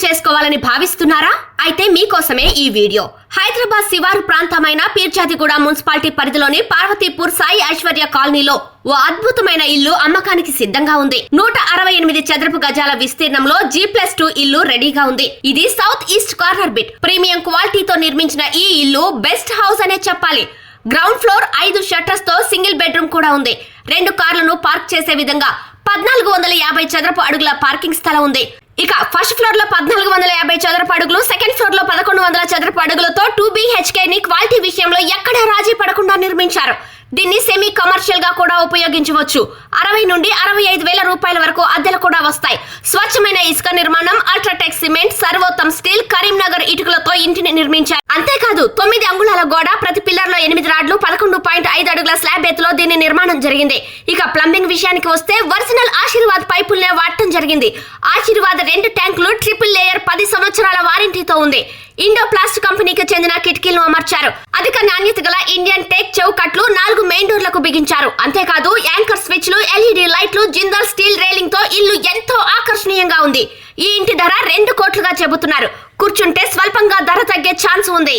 చేసుకోవాలని భావిస్తున్నారా? అయితే మీకోసమే ఈ వీడియో. హైదరాబాద్ శివారు ప్రాంతమైన పీర్జాదిగూడ మున్సిపాలిటీ పరిధిలోని పార్వతీపూర్ సాయి ఐశ్వర్య కాలనీలో ఓ అద్భుతమైన ఇల్లు అమ్మకానికి సిద్ధంగా ఉంది. 168 చదరపు గజాల విస్తీర్ణంలో G+2 ఇల్లు రెడీగా ఉంది. ఇది south east corner bit. Premium క్వాలిటీతో నిర్మించిన ఈ ఇల్లు బెస్ట్ హౌస్ అనే చెప్పాలి. గ్రౌండ్ ఫ్లోర్ 5 షట్టర్స్ తో సింగిల్ బెడ్రూమ్ కూడా ఉంది. 2 కార్లను పార్క్ చేసే విధంగా 1450 చదరపు అడుగుల పార్కింగ్ స్థలం ఉంది. ఇక ఫస్ట్ ఫ్లోర్ లో 1450 చదరపు అడుగులు, సెకండ్ ఫ్లోర్ లో 1100 చదరపు అడుగులతో 2 BHK ని క్వాలిటీ విషయంలో ఎక్కడా రాజీ పడకుండా నిర్మించారు. దీన్ని సెమీ కమర్షియల్ గా కూడా ఉపయోగించవచ్చు. 60 నుండి 65 వేల రూపాయల వరకు అద్దెలు కూడా వస్తాయి. స్వచ్ఛమైన ఇసుక నిర్మాణం, UltraTech cement, Sarvottam steel, Karimnagar ఇటుకలతో ఇంటిని నిర్మించారు. అంతేకాదు 9 అంగుళాల గోడ, ప్రతి పిల్లర్ లో 8 రాడ్లు, 11.5 అడుగుల స్లాబ్ ఎత్తులో దీని నిర్మాణం జరిగింది. ఇక ప్లంబింగ్ విషయానికి వస్తే ఒరిజినల్ ఆశీర్వాద్ పైపుల్నే వాడటం జరిగింది. ఆశీర్వాద్ 2 ట్యాంకులు, ట్రిపుల్ లేయర్, 10 సంవత్సరాల వారంటీతో ఉంది. ఇండో ప్లాస్ట్ కంపెనీకి చెందిన కిటికీలను అమర్చారు. అధిక నాణ్యత గల ఇండియన్ టేక్ చౌకట్లు 4 మెయిన్ డోర్లకు బిగించారు. అంతేకాదు యాంకర్ స్విచ్లు, LED లైట్లు, జిందాల్ స్టీల్ రైలింగ్ తో ఇల్లు ఎంతో ఆకర్షణీయంగా ఉంది. ఈ ఇంటి ధర 2 కోట్లుగా చెబుతున్నారు. కూర్చుంటే స్వల్పంగా ధర తగ్గే ఛాన్స్ ఉంది.